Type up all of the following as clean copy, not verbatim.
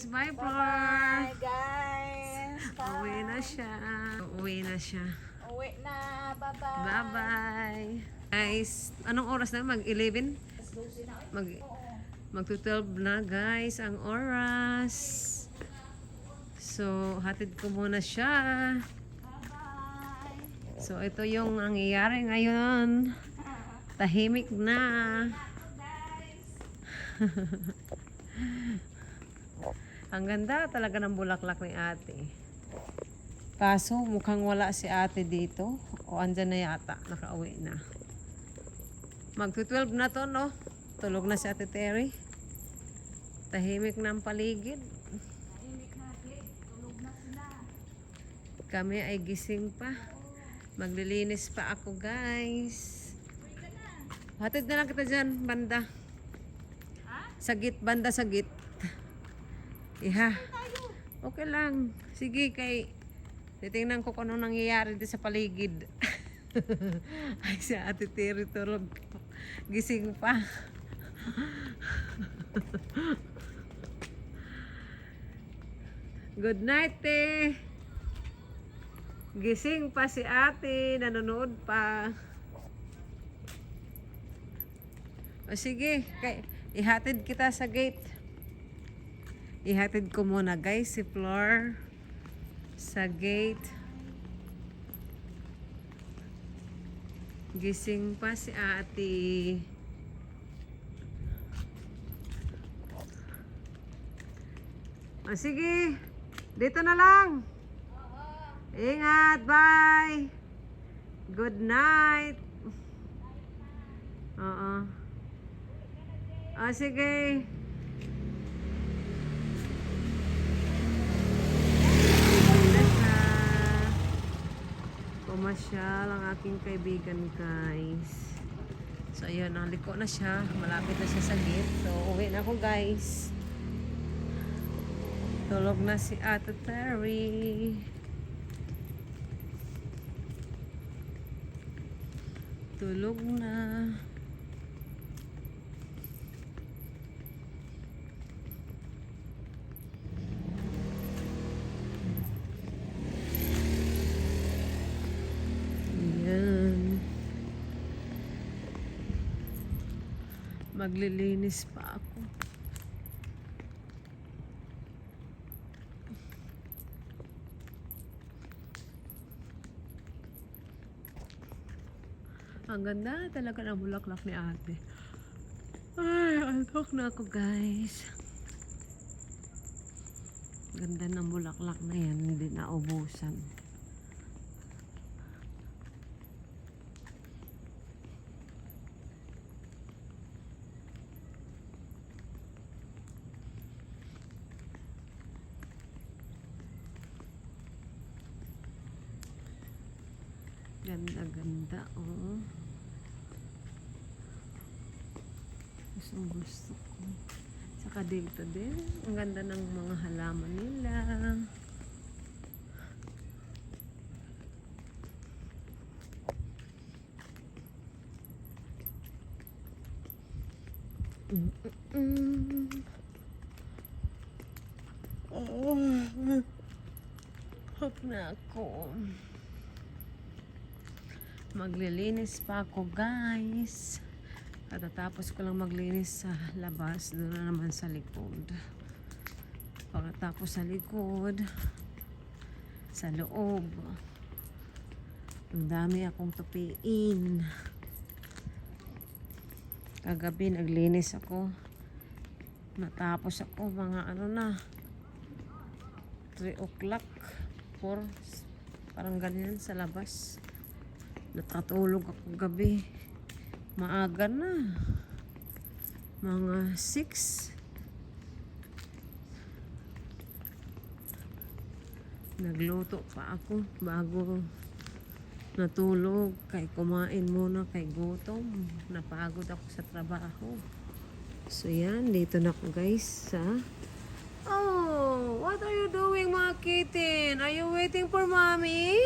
guys. Bye, Flor. Bye guys. Uwi na siya. Uwi na siya. Uwi na. Bye-bye. Bye-bye. Guys, anong oras na? Mag-11? Mag-12 na guys ang oras. So, hatid ko muna siya. Bye-bye. So, ito yung nangyayari ngayon. Tahimik na. Ang ganda talaga ng bulaklak ni ate. Kaso mukhang wala si ate dito. O andyan na yata. Nakauwi na. Mag-12 na to, no? Tulog na si ate Terry. Tahimik na ang paligid. Tahimik na, tulog na sila. Kami ay gising pa. Maglilinis pa ako, guys. Hatid na lang kita dyan, banda. Sagit, banda sagit. Iha. Okay lang. Sige, kay titingnan ko kung ano nangyayari dito sa paligid. Ay, si ate Terry tulog. Gising pa. Good night, te. Gising pa si ate. Nanonood pa. O sige, ihatid kita sa gate. Ihatid ko muna guys si Flor sa gate. Gising pa si ate. O sige, dito na lang. Ingat, bye. Good night. Oo. O sige. Pumasyal ang aking kaibigan, guys. So ayun, naliko na siya. Malapit na siya sa gate. So uwi na ako, guys. Tulog na si Ate Terry. Tulog na. Maglilinis pa ako. Ang ganda talaga ng bulaklak ni ate. Ay, antok na ako, guys. Ganda ng bulaklak na yan, hindi naubusan. Ganda, oh. Gusto ko. Saka dito din, ang ganda ng mga halaman nila. Hop na ako. Maglilinis pa ako, guys. Katatapos ko lang maglinis sa labas, doon na naman sa likod. Pagkatapos sa likod, sa loob, ang dami akong tupiin. Kagabi naglinis ako. Natapos ako mga ano na 3 o'clock 4, parang ganyan sa labas. Nakatulog ako gabi. Maaga na. Mga 6. Nagluto pa ako bago natulog. Kay kumain muna kay gutom. Napagod ako sa trabaho. So yan, dito na ako, guys, sa... Oh, what are you doing, mga kitten? Are you waiting for mommy?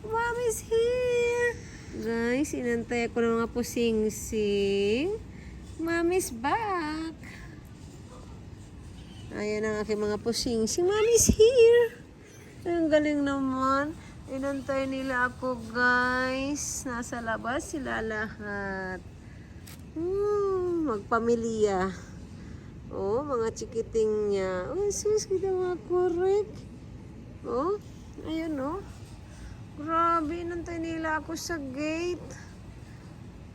Mommy's here. Guys, inantay ako ng mga pusing-sing. Mommy's back. Ayan ang aking mga pusing. Si Mommy's here. Ang galing naman. Inantay nila ako, guys. Nasa labas sila lahat. Magpamilya. Oh, mga chikiting niya. Oh, sus, kita mga korek. Oh, ayun oh. Grabe, inantay nila ako sa gate.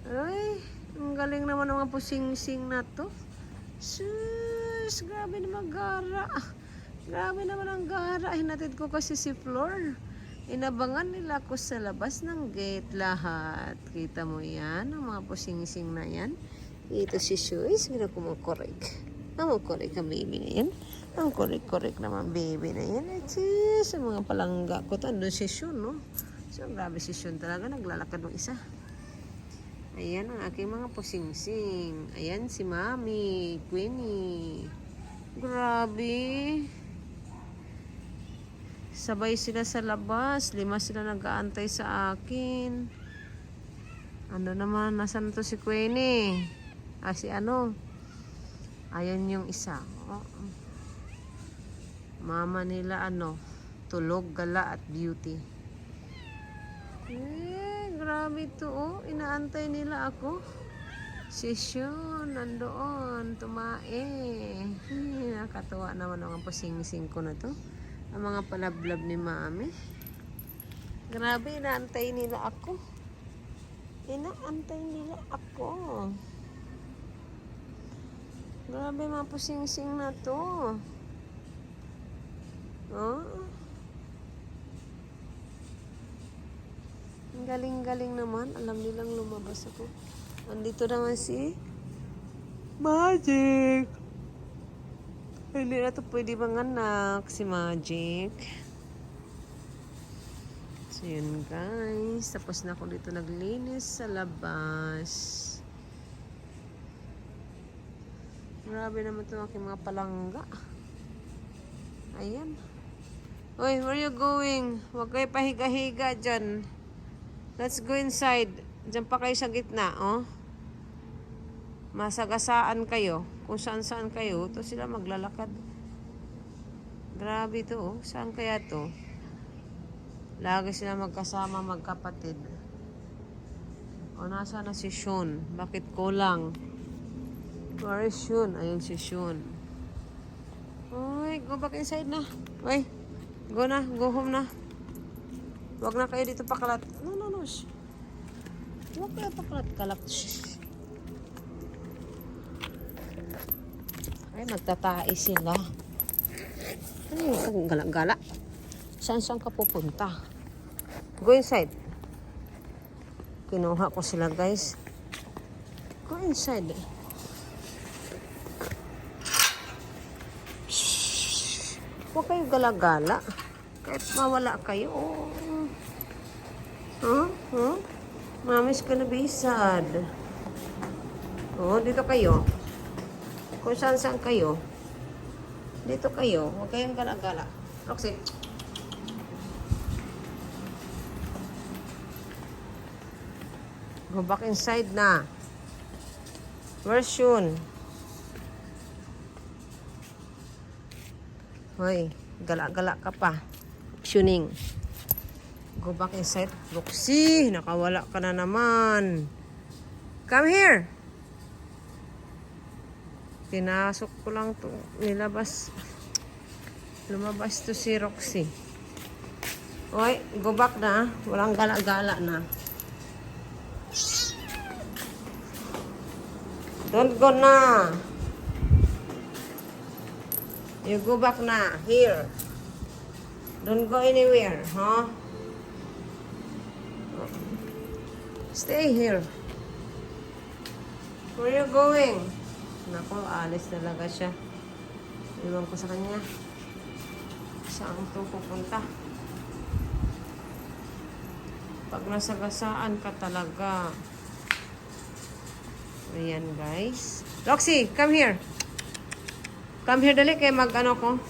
Ay, ang galing naman ng mga pusing-sing na to. Sus, grabe naman gara. Grabe naman ang gara. Hinatid ko kasi si Flor. Inabangan nila ako sa labas ng gate lahat. Kita mo yan, ang mga pusing-sing na yan. Ito si Shoes, hindi ko makorek. Ang makorek ang baby na yan. Ang korek-korek naman baby na yan. At sa mga palangga ko, andun si Shun, no? So, grabe si Shun talaga, naglalakad ng isa. Ayan ang aking mga pusing-sing. Ayan si Mami, Queenie. Grabe. Sabay sila sa labas. 5 sila nag-aantay sa akin. Ano naman, nasan to si Queenie? Si ano? Ayan yung isa. Oh. Mama nila ano? Tulog, gala at beauty. Grabe to oh. Inaantay nila ako. Si Sean, nandoon. Tumae. Nakatuwa naman ang pusing-sing ko na to. Ang mga palablab ni Mami. Grabe, inaantay nila ako. Inaantay nila ako. Grabe, mga pusing-sing na to. Oh. Ang galing-galing naman. Alam nilang lumabas ako. Andito naman si Magic. Hindi na ito pwede manganak si Magic. So yun guys. Tapos na ako dito naglinis sa labas. Grabe naman ito aking mga palangga. Ayan. Uy, where you going? Huwag kayo pahiga-higa dyan. Let's go inside. Diyan pa kayo sa gitna, oh. Masagasaan kayo. Kung saan-saan kayo, to sila maglalakad. Grabe to, oh. Saan kaya to? Lagi sila magkasama, magkapatid. O, nasa na si Sean? Bakit kulang? Where is Sean? Ayun si Sean. Uy, go back inside na. Uy, go na, go home na. Huwag na kayo dito pakalat. No. Huwag kayo pakalat-kalat. Ay, magtatae sila. Ano yung gala-gala? Saan ka pupunta? Go inside. Kinuha ko sila, guys. Go inside. Huwag kayo gala-gala. Kahit mawala kayo. Mommy's gonna be sad. Oh, dito kayo. Kung saan-saan kayo. Dito kayo. Huwag kayong gala-gala. Roxy. Go back inside na. Where's Shun? Hoy, gala-gala ka pa. Shuning. Go back inside. Roxy, nakawala ka na naman. Come here. Pinasok ko lang to. Nilabas. Lumabas to si Roxy. Hoy, go back na. Walang gala-gala na. Don't go na. You go back na. Here. Don't go anywhere, huh? Stay here. Where are you going? Nako, alis talaga siya. Iwan ko sa kanya. Saan ito pupunta? Pag nasagasaan ka talaga. Ayan, guys. Roxy, come here. Come here, dali. Kaya mag-ano ko.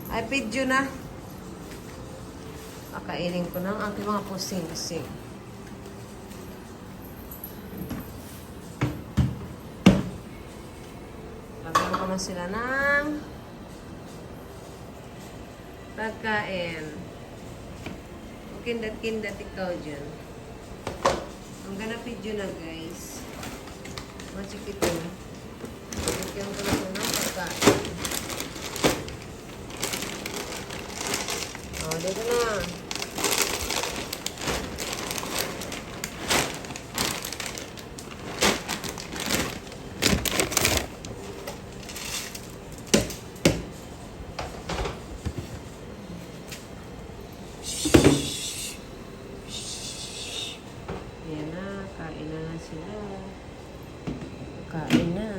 I feed you na. Akainin ko ng aking mga pusing-sing. Lagyan ko na sila ng Pagkain. Kindat-kindat ikaw dyan. Ang ganapid yun na guys. Masikip yun. Bigyan ko na ito ng pagkain. O, dito na. Ayan na, kain na na sila. Kain na.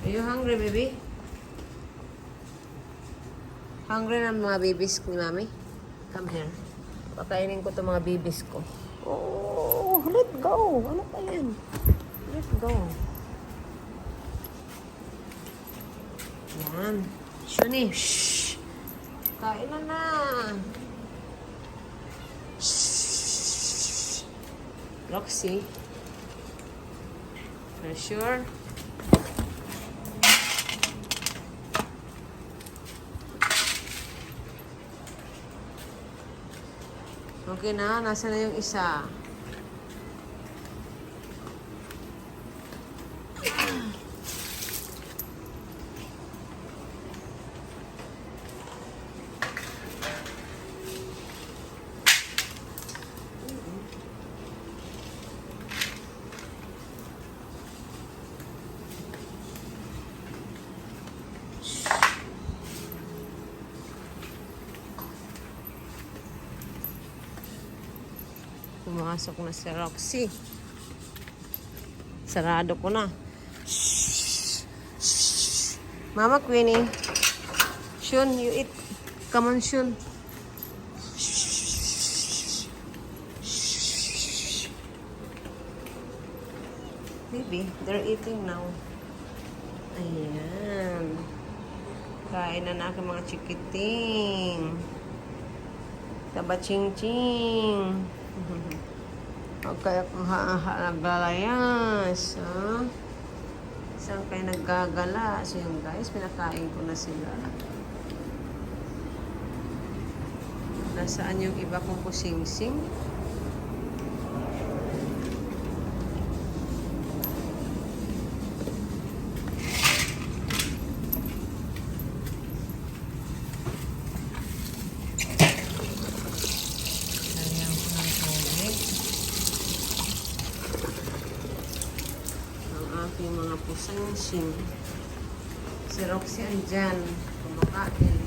Are you hungry, baby? Hungry na mga babies ko, mami? Come here. Pakainin ko itong mga babies ko. Oh, let go. Ano pa yan? Let go. Yan. Shuni. Shh. Kain na na. Shh. Roxy. For sure. Okay na, nasa na yung isa. Pumasok na si Roxy. Sarado ko na. Shh. Shh. Mama Queenie. Shun, you eat. Come on, Shun. Baby, they're eating now. Ayan. Kain na aking mga chikiting. Taba-ching-ching. Okay, kung naglalayas, ha? Saan kayo naggagala? So yun guys, pinakain ko na sila. Nasaan yung iba kong kusing-sing? Yung mga pusang-sing. Si Roxy andyan. Kumakain.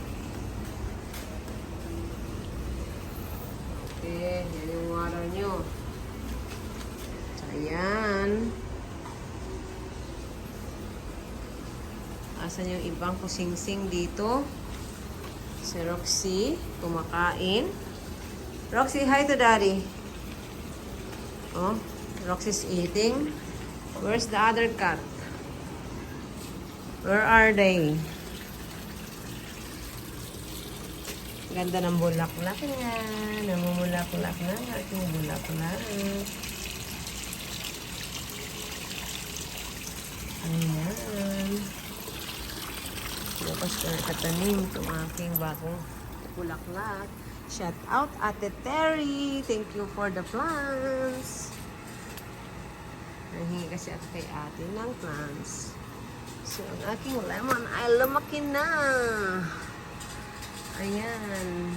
Okay. Yan yung water nyo. So, ayan. Asan yung ibang kusing-sing dito? Si Roxy. Kumakain. Roxy, hi to daddy. Oh, Roxy's eating. Where's the other cat? Where are they? Ganda ng bulaklak niya. Namumulaklak na ang aking bulaklak. Ayan. Tapos katanim itong aking bagong bulaklak. Shout out Ate Terry. Thank you for the plants. Nahingi kasi ako kay ate ng plants. So, ang aking lemon ay lumaki na. Ayan.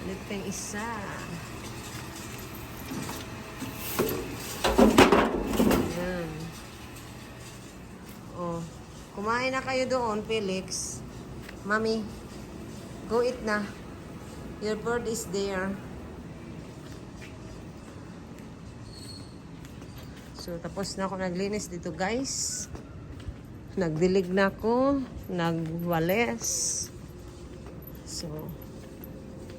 Ulit pa yung isa. Ayan. Oh. Kumain na kayo doon, Felix. Mami, go eat na. Your bird is there. So, tapos na ako naglinis dito, guys. Nagdilig na ako. Nagwales. So,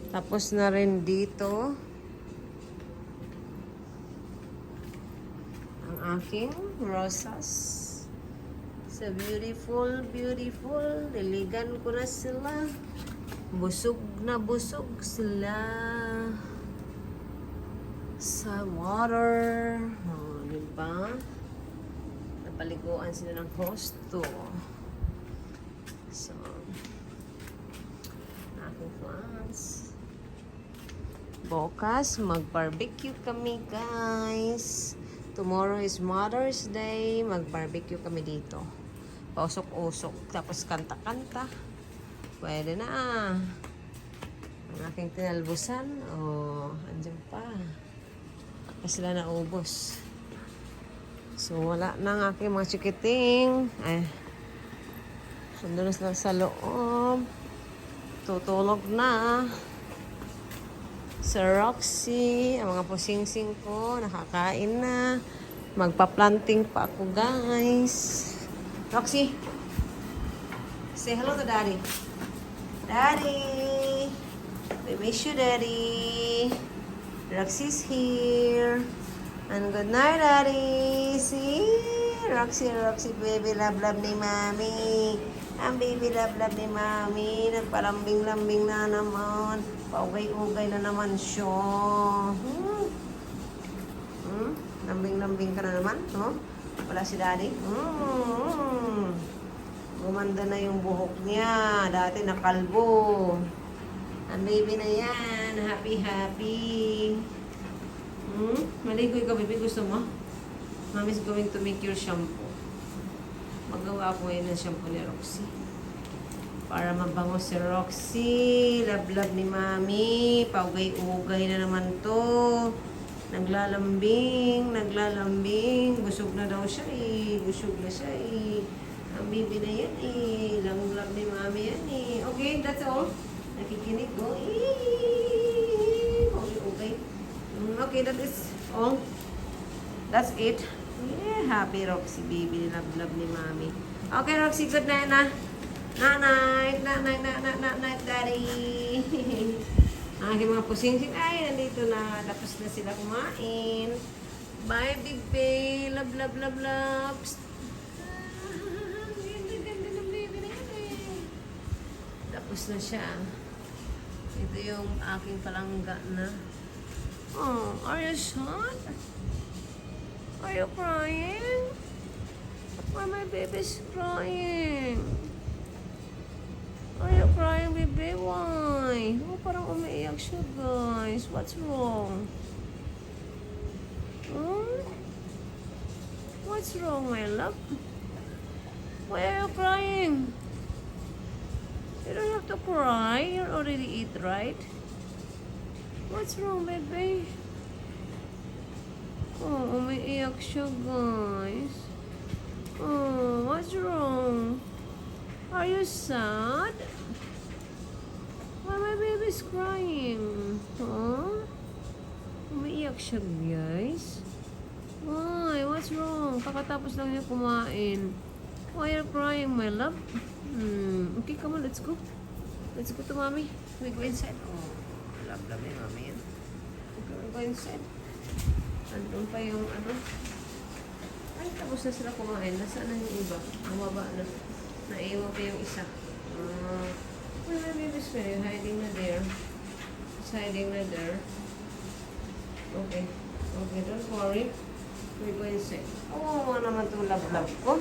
tapos na rin dito ang aking rosas. So, beautiful, beautiful. Diligan ko na sila. Busog na busog sila sa water. Diba? Papaliguan sila ng husto. So, aking plans. Bukas, mag-barbecue kami, guys. Tomorrow is Mother's Day. Mag-barbecue kami dito. Pausok-usok. Tapos kanta-kanta. Pwede na. Ang aking tinalbusan. Oh, andyan pa. Kasi sila naubos. So, wala na ang aking mga chikiting. Ay. Sundo na sila sa loob. Tutulog na. Sir Roxy, ang mga pusingsing ko, nakakain na. Magpa-planting pa ako, guys. Roxy, say hello to Daddy. Daddy! We miss you, Daddy. Roxy's here. And good night, Daddy. See? Roxy, baby, love ni Mami. Ang baby love ni Mami. Nagparambing-lambing na naman. Paugay-ugay na naman siya. Lambing-lambing ka na naman, no? Wala si Daddy. Gumanda na yung buhok niya. Dati nakalbo. Ang baby na yan. Happy. Maligoy ka, baby. Gusto mo? Mommy's going to make your shampoo. Magawa ko ngayon ng shampoo ni Roxy. Para mabango si Roxy. Love ni Mami. Paugay-ugay na naman to. Naglalambing. Busog na daw siya eh. Busog na siya eh. Ang baby na yan eh. Love ni Mami yan eh. Okay, that's all. Nakikinig ko. Paugay-ugay. Okay, that is all. That's it. Yeah, happy Roxy baby. Love ni Mami. Okay, Roxy, good night na. Night, Daddy. Ang aking mga pusing-sing ay nandito na. Tapos na sila kumain. Bye, baby. Love. Ganda ng baby na yan eh. Tapos na siya. Ito yung aking palangga na. Oh, are you sad? Are you crying? Why my baby's crying? Are you crying, baby? Why? Oh, parang umiiyak siya, guys. What's wrong? What's wrong, my love? Why are you crying? You don't have to cry. You already eat, right? What's wrong, baby? Oh, umiiyak siya, guys. Oh, what's wrong? Are you sad? Why my baby's crying? Huh? Umiiyak siya, guys. Why? What's wrong? Kakatapos lang niya kumain. Why are you crying, my love? Okay, come on, let's go. Let's go to Mommy. We go inside. Oh, love ni Mommy yan. Okay, we go inside. Andun pa yung ano. Ay, tapos na sila kumain. Nasaan na yung iba? Bumaba na. Naiwan pa yung isa. Well, my baby's very hiding na there. It's hiding na there. Okay. Okay, don't worry. We go inside. Oh, naman itong love ko.